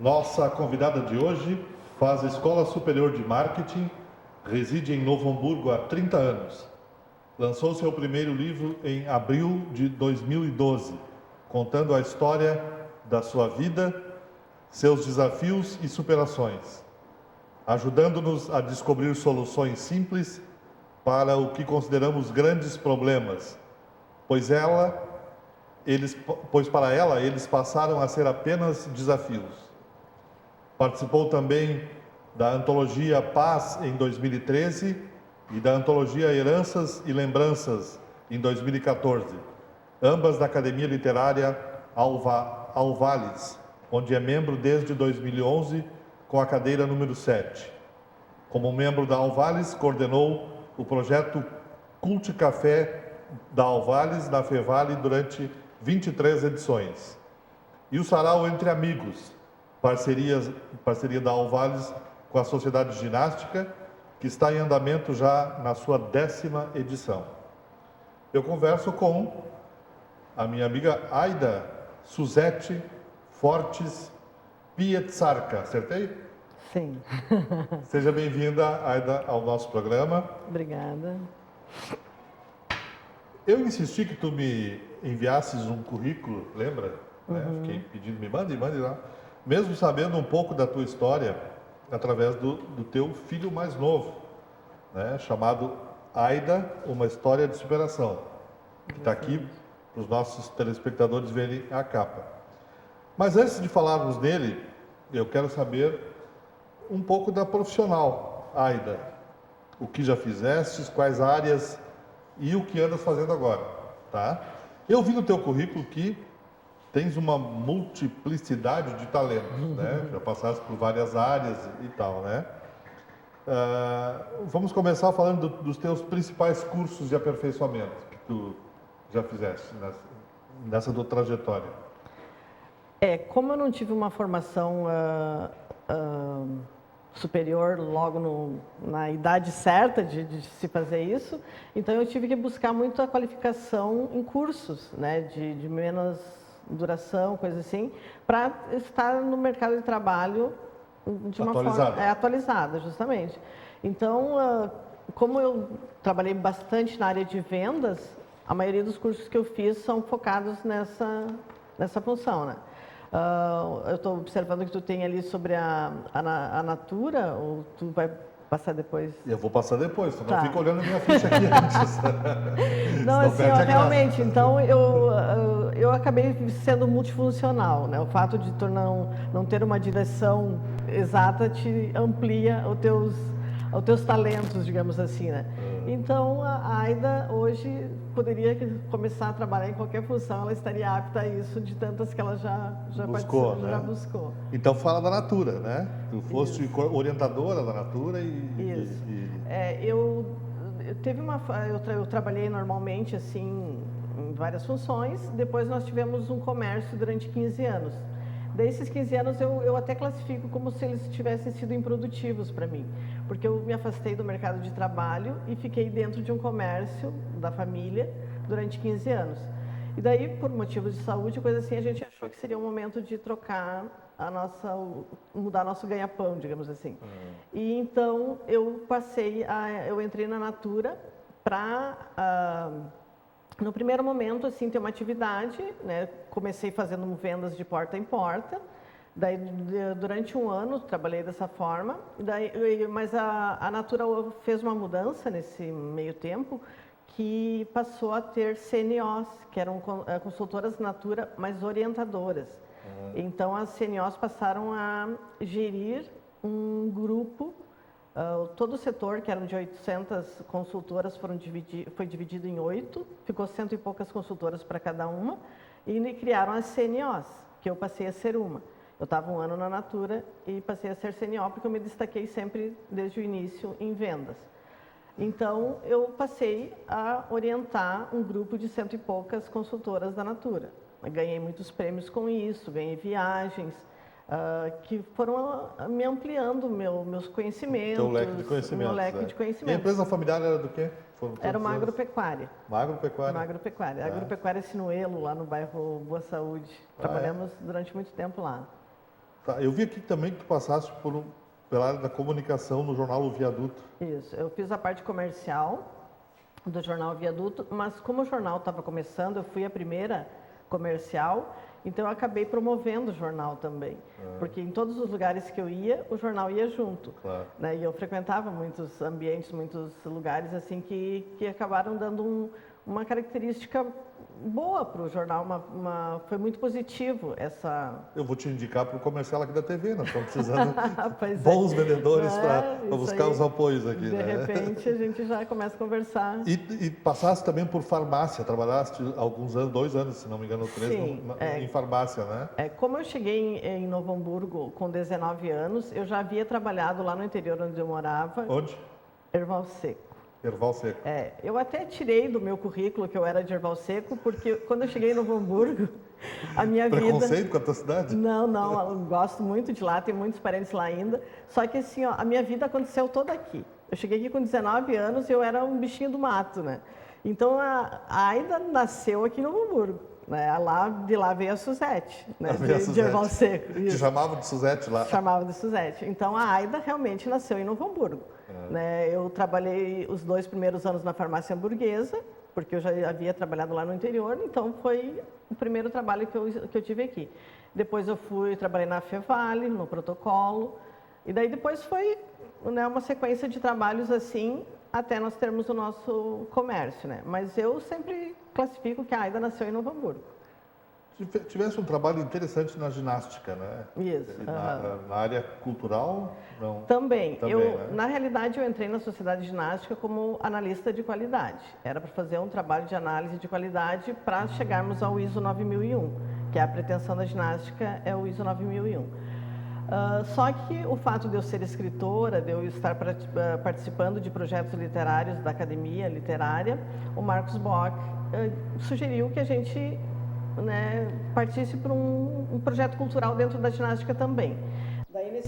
Nossa convidada de hoje faz Escola Superior de Marketing, reside em Novo Hamburgo há 30 anos. Lançou seu primeiro livro em abril de 2012, contando a história da sua vida, seus desafios e superações, ajudando-nos a descobrir soluções simples para o que consideramos grandes problemas, pois para ela eles passaram a ser apenas desafios. Participou também da antologia Paz em 2013 e da antologia Heranças e Lembranças em 2014, ambas da Academia Literária Alvales, onde é membro desde 2011 com a cadeira número 7. Como membro da Alvales, coordenou o projeto Cult Café da Alvales na Fevale durante 23 edições. E o Sarau Entre Amigos, parceria da Alvales com a Sociedade Ginástica, que está em andamento já na sua 10ª edição. Eu converso com a minha amiga Aida Suzete Fortes Pietzarka, acertei? Sim. Seja bem-vinda, Aida, ao nosso programa. Obrigada. Eu insisti que tu me enviasses um currículo, lembra? Né? Fiquei pedindo, me mande lá. Mesmo sabendo um pouco da tua história, através do teu filho mais novo, né? Chamado Aida, uma história de superação, que está aqui para os nossos telespectadores verem a capa. Mas antes de falarmos dele, eu quero saber um pouco da profissional, Aida. O que já fizestes, quais áreas e o que andas fazendo agora, tá? Eu vi no teu currículo que tens uma multiplicidade de talentos, né? Já passaste por várias áreas e tal, né? Vamos começar falando dos teus principais cursos de aperfeiçoamento que tu já fizeste nessa tua trajetória. Como eu não tive uma formação superior logo na idade certa de se fazer isso, então eu tive que buscar muito a qualificação em cursos, né? De menos duração, coisa assim, para estar no mercado de trabalho de uma forma atualizada, justamente. Então, como eu trabalhei bastante na área de vendas, a maioria dos cursos que eu fiz são focados nessa função, né? Eu estou observando que tu tem ali sobre a Natura, ou tu vai passar depois? Eu vou passar depois, tu não fica olhando minha ficha aqui antes. Não, assim, realmente, então eu acabei sendo multifuncional, né? O fato de tu não ter uma direção exata te amplia os teus talentos, digamos assim, né? Então, a Aida hoje poderia começar a trabalhar em qualquer função, ela estaria apta a isso, de tantas que ela já buscou, né? Já buscou. Então, fala da Natura, né? Tu foste orientadora da Natura Isso. Eu trabalhei normalmente, assim, em várias funções, depois nós tivemos um comércio durante 15 anos. Desses 15 anos, eu até classifico como se eles tivessem sido improdutivos para mim, porque eu me afastei do mercado de trabalho e fiquei dentro de um comércio da família durante 15 anos. E daí, por motivos de saúde, coisa assim, a gente achou que seria um momento de trocar mudar nosso ganha-pão, digamos assim. E então, eu entrei na Natura para... no primeiro momento, assim, ter uma atividade, né? Comecei fazendo vendas de porta em porta. Daí, durante um ano, trabalhei dessa forma. Mas a Natura fez uma mudança nesse meio tempo, que passou a ter CNOs, que eram consultoras Natura, mas orientadoras. Então, as CNOs passaram a gerir um grupo. Todo o setor, que eram de 800 consultoras, foi dividido em 8, ficou 100 e poucas consultoras para cada uma, e criaram as CNOs, que eu passei a ser uma. Eu estava um ano na Natura e passei a ser CNO, porque eu me destaquei sempre, desde o início, em vendas. Então, eu passei a orientar um grupo de 100 e poucas consultoras da Natura. Ganhei muitos prêmios com isso, ganhei viagens, que foram me ampliando meus conhecimentos. Teu leque de conhecimentos. Meu leque de E a conhecimentos. empresa familiar era do quê? Era uma agropecuária. Uma agropecuária? Uma agropecuária. Agropecuária Sinuelo, lá no bairro Boa Saúde. Trabalhamos durante muito tempo lá. Tá, eu vi aqui também que tu passaste pela área da comunicação no jornal O Viaduto. Isso, eu fiz a parte comercial do jornal Viaduto, mas como o jornal estava começando, eu fui a primeira comercial, então eu acabei promovendo o jornal também, porque em todos os lugares que eu ia, o jornal ia junto, Claro. né? E eu frequentava muitos ambientes, muitos lugares assim que acabaram dando uma característica boa para o jornal, foi muito positivo essa... Eu vou te indicar para o comercial aqui da TV, nós estamos precisando Pois é. bons vendedores para Isso buscar aí. os apoios aqui. De repente a gente já começa a conversar. E passaste também por farmácia, trabalhaste alguns anos, 2 anos, se não me engano, 3, Sim, em farmácia, né? Como eu cheguei em Novo Hamburgo com 19 anos, eu já havia trabalhado lá no interior onde eu morava, Onde? Erval Seco. Erval Seco. Eu até tirei do meu currículo que eu era de Erval Seco, porque quando eu cheguei em Novo Hamburgo, a minha vida... Preconceito com a tua cidade? Não, eu gosto muito de lá, tenho muitos parentes lá ainda, só que assim, ó, a minha vida aconteceu toda aqui. Eu cheguei aqui com 19 anos e eu era um bichinho do mato, né? Então a Aida nasceu aqui em Novo Hamburgo. Né? De lá veio a Suzete, né? De Erval Seco. Te chamavam de Suzete lá? Chamava de Suzete. Então a Aida realmente nasceu em Novo Hamburgo. Né? Eu trabalhei os 2 primeiros anos na farmácia hamburguesa, porque eu já havia trabalhado lá no interior, então foi o primeiro trabalho que eu tive aqui. Depois eu trabalhei na Fevale, no protocolo, e daí depois foi, né, uma sequência de trabalhos assim, até nós termos o nosso comércio, né? Mas eu sempre classifico que a Aida nasceu em Novo Hamburgo. Tivesse um trabalho interessante na ginástica, né? Isso. Na área cultural, não? Também. Né? Na realidade, eu entrei na Sociedade Ginástica como analista de qualidade. Era para fazer um trabalho de análise de qualidade para chegarmos ao ISO 9001, que é a pretensão da ginástica, é o ISO 9001. Só que o fato de eu ser escritora, de eu estar participando de projetos literários da Academia Literária, o Marcos Bock sugeriu que a gente, né, partisse para um projeto cultural dentro da ginástica também. Daí,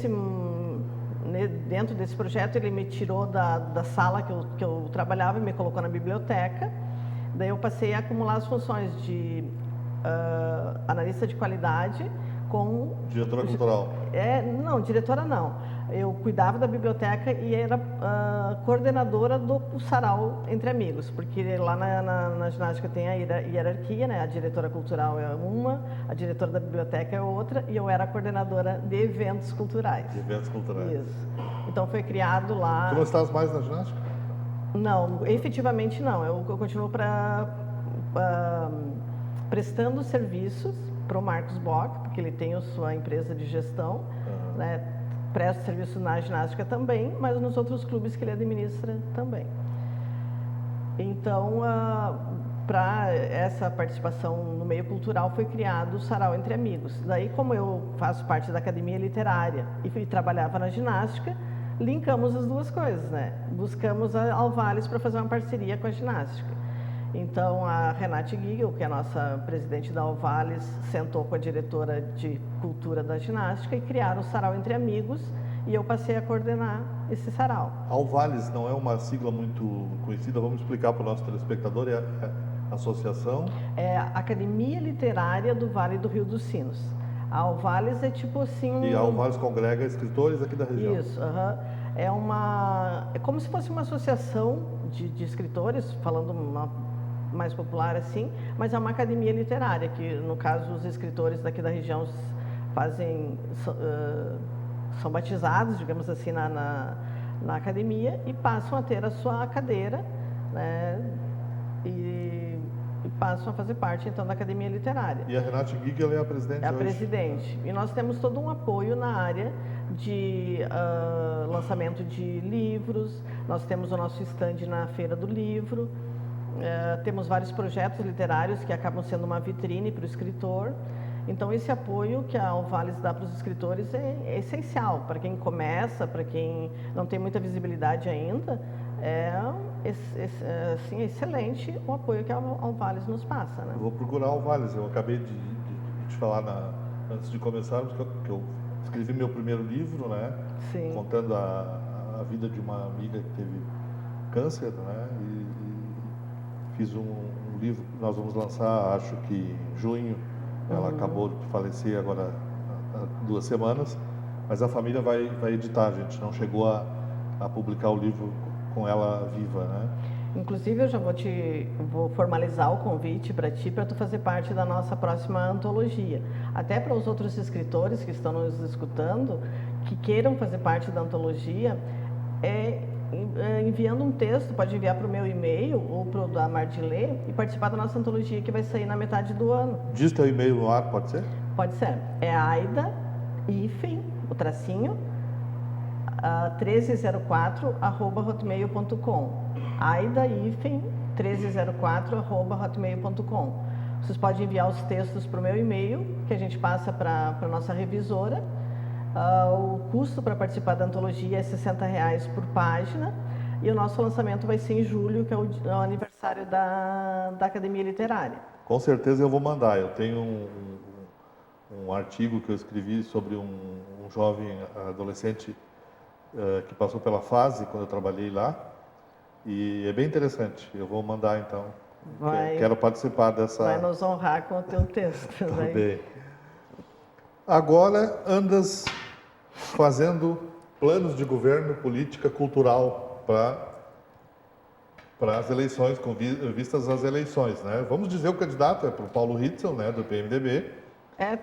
dentro desse projeto, ele me tirou da sala que eu trabalhava e me colocou na biblioteca. Daí eu passei a acumular as funções de analista de qualidade com... Diretora cultural? Não, diretora não. Eu cuidava da biblioteca e era coordenadora do sarau Entre Amigos, porque lá na ginástica tem a hierarquia, né? A diretora cultural é uma, a diretora da biblioteca é outra, e eu era a coordenadora de eventos culturais. De eventos culturais. Isso. Então foi criado lá... Tu não estás mais na ginástica? Não, efetivamente não. Eu continuo prestando serviços para o Marcos Bock, porque ele tem a sua empresa de gestão, né? Presto serviço na ginástica também, mas nos outros clubes que ele administra também. Então, para essa participação no meio cultural foi criado o Sarau Entre Amigos. Daí, como eu faço parte da Academia Literária e trabalhava na ginástica, linkamos as duas coisas, né? Buscamos a Alvales para fazer uma parceria com a ginástica. Então, a Renate Giegel, que é a nossa presidente da Alvales, sentou com a diretora de cultura da ginástica e criaram o Sarau Entre Amigos, e eu passei a coordenar esse sarau. Alvales não é uma sigla muito conhecida, vamos explicar para o nosso telespectador, é a associação? É a Academia Literária do Vale do Rio dos Sinos. A Alvales é tipo assim... E a Alvales congrega escritores aqui da região? Isso, é como se fosse uma associação de escritores, falando mais popular assim, mas é uma academia literária, que no caso os escritores daqui da região são batizados, digamos assim, na academia e passam a ter a sua cadeira, né, e passam a fazer parte então da academia literária. E a Renate Giegel é a presidente? É a hoje? presidente. E nós temos todo um apoio na área de lançamento de livros, nós temos o nosso stand na Feira do Livro, temos vários projetos literários que acabam sendo uma vitrine para o escritor. Então, esse apoio que a Alvales dá para os escritores é essencial para quem começa, para quem não tem muita visibilidade ainda. assim, excelente o apoio que a Alvales nos passa, né? Eu vou procurar o Alvales. Eu acabei de te falar antes de começarmos que eu escrevi meu primeiro livro, né? Sim. Contando a vida de uma amiga que teve câncer, né? E fiz um livro que nós vamos lançar, acho que em junho. Ela acabou de falecer agora há 2 semanas, mas a família vai editar. A gente não chegou a publicar o livro com ela viva, né? Inclusive, eu já vou formalizar o convite para ti, para tu fazer parte da nossa próxima antologia. Até para os outros escritores que estão nos escutando, que queiram fazer parte da antologia, enviando um texto, pode enviar para o meu e-mail ou para o da Mardilê e participar da nossa antologia que vai sair na metade do ano. Diz teu e-mail no ar, pode ser? Pode ser. É Aida, o tracinho, 1304@hotmail.com. Aida, 1304@hotmail.com. Vocês podem enviar os textos para o meu e-mail, que a gente passa para a nossa revisora. O custo para participar da antologia é R$60 por página. E o nosso lançamento vai ser em julho, que é o aniversário da Academia Literária. Com certeza eu vou mandar. Eu tenho um artigo que eu escrevi sobre um jovem adolescente que passou pela fase quando eu trabalhei lá. E é bem interessante. Eu vou mandar então. Quero participar dessa. Vai nos honrar com o teu texto. Tá bem. Agora andas fazendo planos de governo, política cultural para as eleições, com vistas às eleições, né? Vamos dizer, o candidato é para o Paulo Ritzel, né, do PMDB.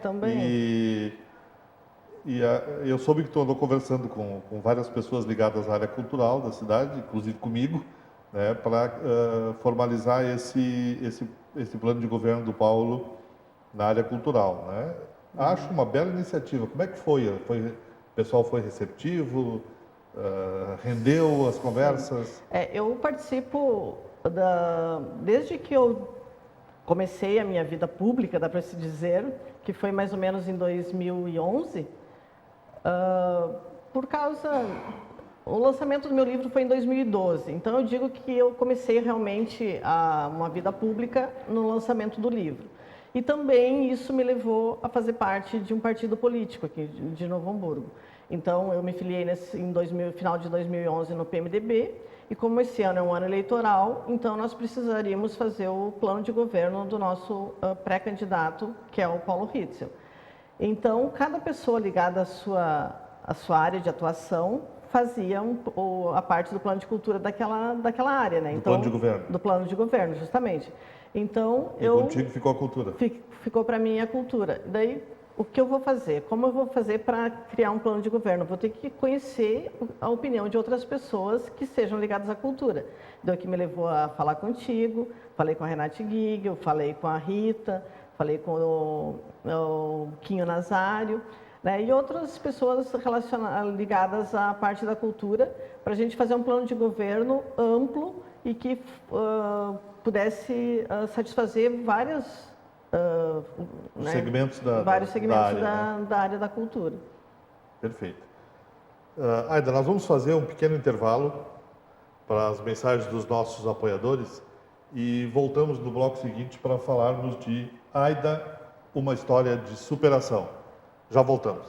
Também. Eu soube que tu andou conversando com várias pessoas ligadas à área cultural da cidade, inclusive comigo, né, para formalizar esse plano de governo do Paulo na área cultural, né? Acho uma bela iniciativa. Como é que foi? O pessoal foi receptivo? Rendeu as conversas? Eu participo desde que eu comecei a minha vida pública, dá para se dizer, que foi mais ou menos em 2011, o lançamento do meu livro foi em 2012, então eu digo que eu comecei realmente uma vida pública no lançamento do livro. E também isso me levou a fazer parte de um partido político aqui de Novo Hamburgo. Então, eu me filiei final de 2011 no PMDB, e como esse ano é um ano eleitoral, então nós precisaríamos fazer o plano de governo do nosso pré-candidato, que é o Paulo Ritzel. Então, cada pessoa ligada à sua área de atuação fazia a parte do plano de cultura daquela área, né? Então, plano de governo. Do plano de governo, justamente. Então, contigo ficou a cultura? Ficou para mim a cultura. Daí, o que eu vou fazer? Como eu vou fazer para criar um plano de governo? Vou ter que conhecer a opinião de outras pessoas que sejam ligadas à cultura. Então, o que me levou a falar contigo, falei com a Renate Giegel, falei com a Rita, falei com o Quinho Nazário, né, e outras pessoas ligadas à parte da cultura, para a gente fazer um plano de governo amplo e que pudesse satisfazer vários segmentos da área da cultura. Perfeito. Aida, nós vamos fazer um pequeno intervalo para as mensagens dos nossos apoiadores e voltamos no bloco seguinte para falarmos de Aida, uma história de superação. Já voltamos.